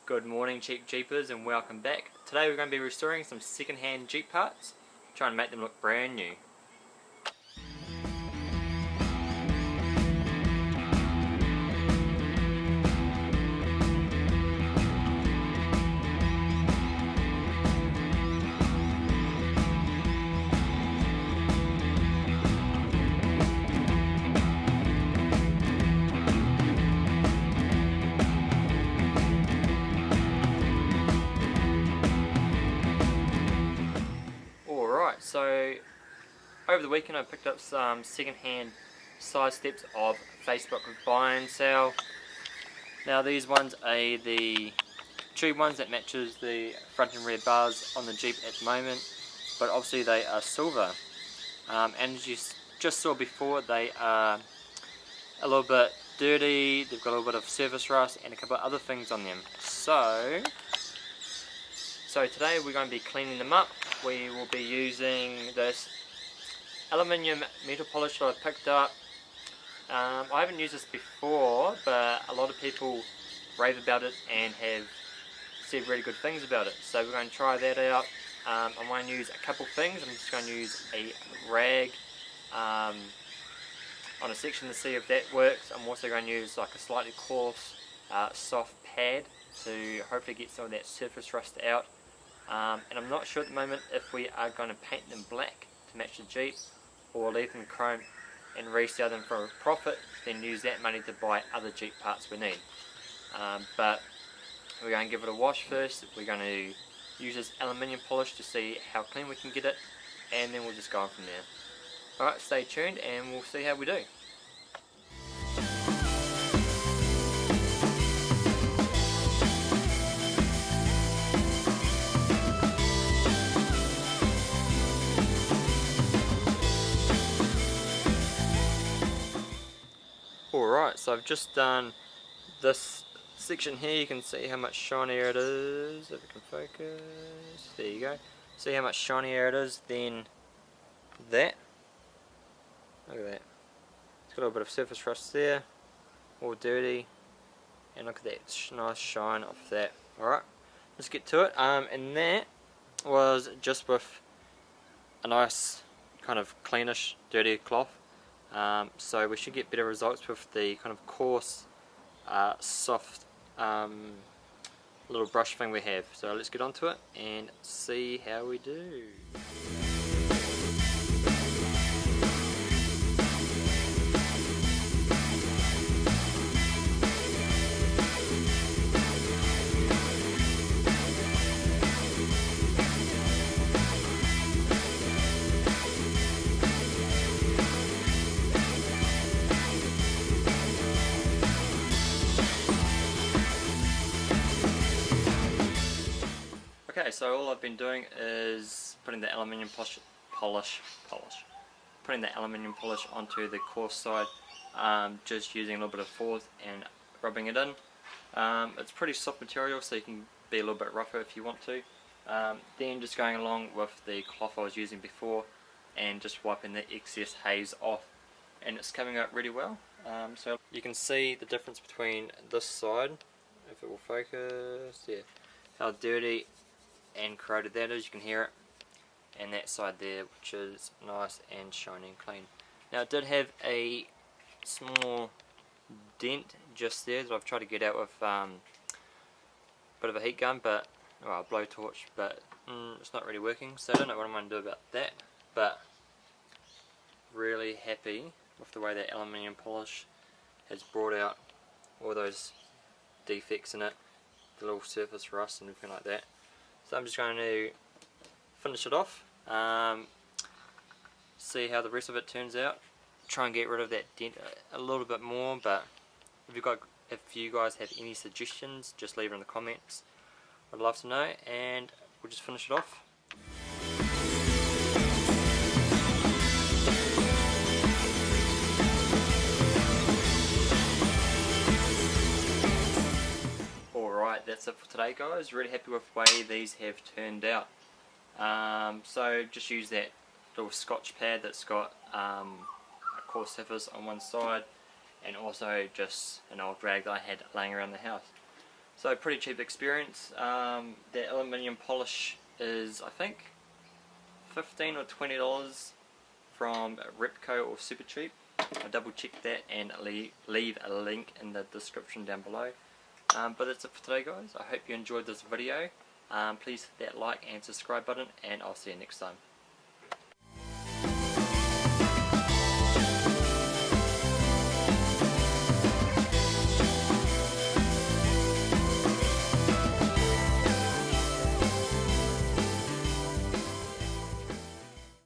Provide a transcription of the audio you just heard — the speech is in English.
Good morning Cheap Jeepers and welcome back. Today we're going to be restoring some second-hand Jeep parts, trying to make them look brand new. Alright, so over the weekend I picked up some second-hand side steps of Facebook buy and sell. Now these ones are the tube ones that matches the front and rear bars on the Jeep at the moment, but obviously they are silver. And as you just saw before, they are a little bit dirty, they've got a little bit of surface rust and a couple of other things on them. So today we're going to be cleaning them up. We will be using this aluminium metal polish that I picked up. I haven't used this before, but a lot of people rave about it and have said really good things about it. So we're going to try that out. I'm going to use a couple things. I'm just going to use a rag on a section to see if that works. I'm also going to use like a slightly coarse soft pad to hopefully get some of that surface rust out. And I'm not sure at the moment if we are going to paint them black to match the Jeep or leave them chrome and resell them for a profit, then use that money to buy other Jeep parts we need. But we're going to give it a wash first. We're going to use this aluminium polish to see how clean we can get it, and then we'll just go on from there. Alright, stay tuned and we'll see how we do. Alright, so I've just done this section here. You can see how much shinier it is, if it can focus. There you go. See how much shinier it is than that. Look at that. It's got a little bit of surface rust there, all dirty, and look at that nice shine off that. Alright, let's get to it. And that was just with a nice kind of cleanish, dirty cloth. So we should get better results with the kind of coarse, soft little brush thing we have. So let's get onto it and see how we do. Okay, so all I've been doing is putting the aluminium putting the aluminium polish onto the coarse side, just using a little bit of force and rubbing it in. It's pretty soft material, so you can be a little bit rougher if you want to. Then just going along with the cloth I was using before and just wiping the excess haze off, and it's coming out really well. So you can see the difference between this side, if it will focus, yeah, how dirty and corroded that is, you can hear it, and that side there, which is nice and shiny and clean. Now it did have a small dent just there that I've tried to get out with a bit of a heat gun, but well, a blowtorch, but it's not really working, so I don't know what I'm going to do about that. But really happy with the way that aluminium polish has brought out all those defects in it, the little surface rust and everything like that. So I'm just going to finish it off, see how the rest of it turns out, try and get rid of that dent a little bit more. But if you guys have any suggestions, just leave it in the comments. I'd love to know, and we'll just finish it off. That's it for today, guys. Really happy with the way these have turned out. So just use that little scotch pad that's got a coarse surface on one side, and also just an old rag that I had laying around the house. So pretty cheap experience. The aluminium polish is, I think, $15 or $20 from Repco or Supercheap. I'll double check that and leave a link in the description down below. But that's it for today, guys. I hope you enjoyed this video. Please hit that like and subscribe button, and I'll see you next time.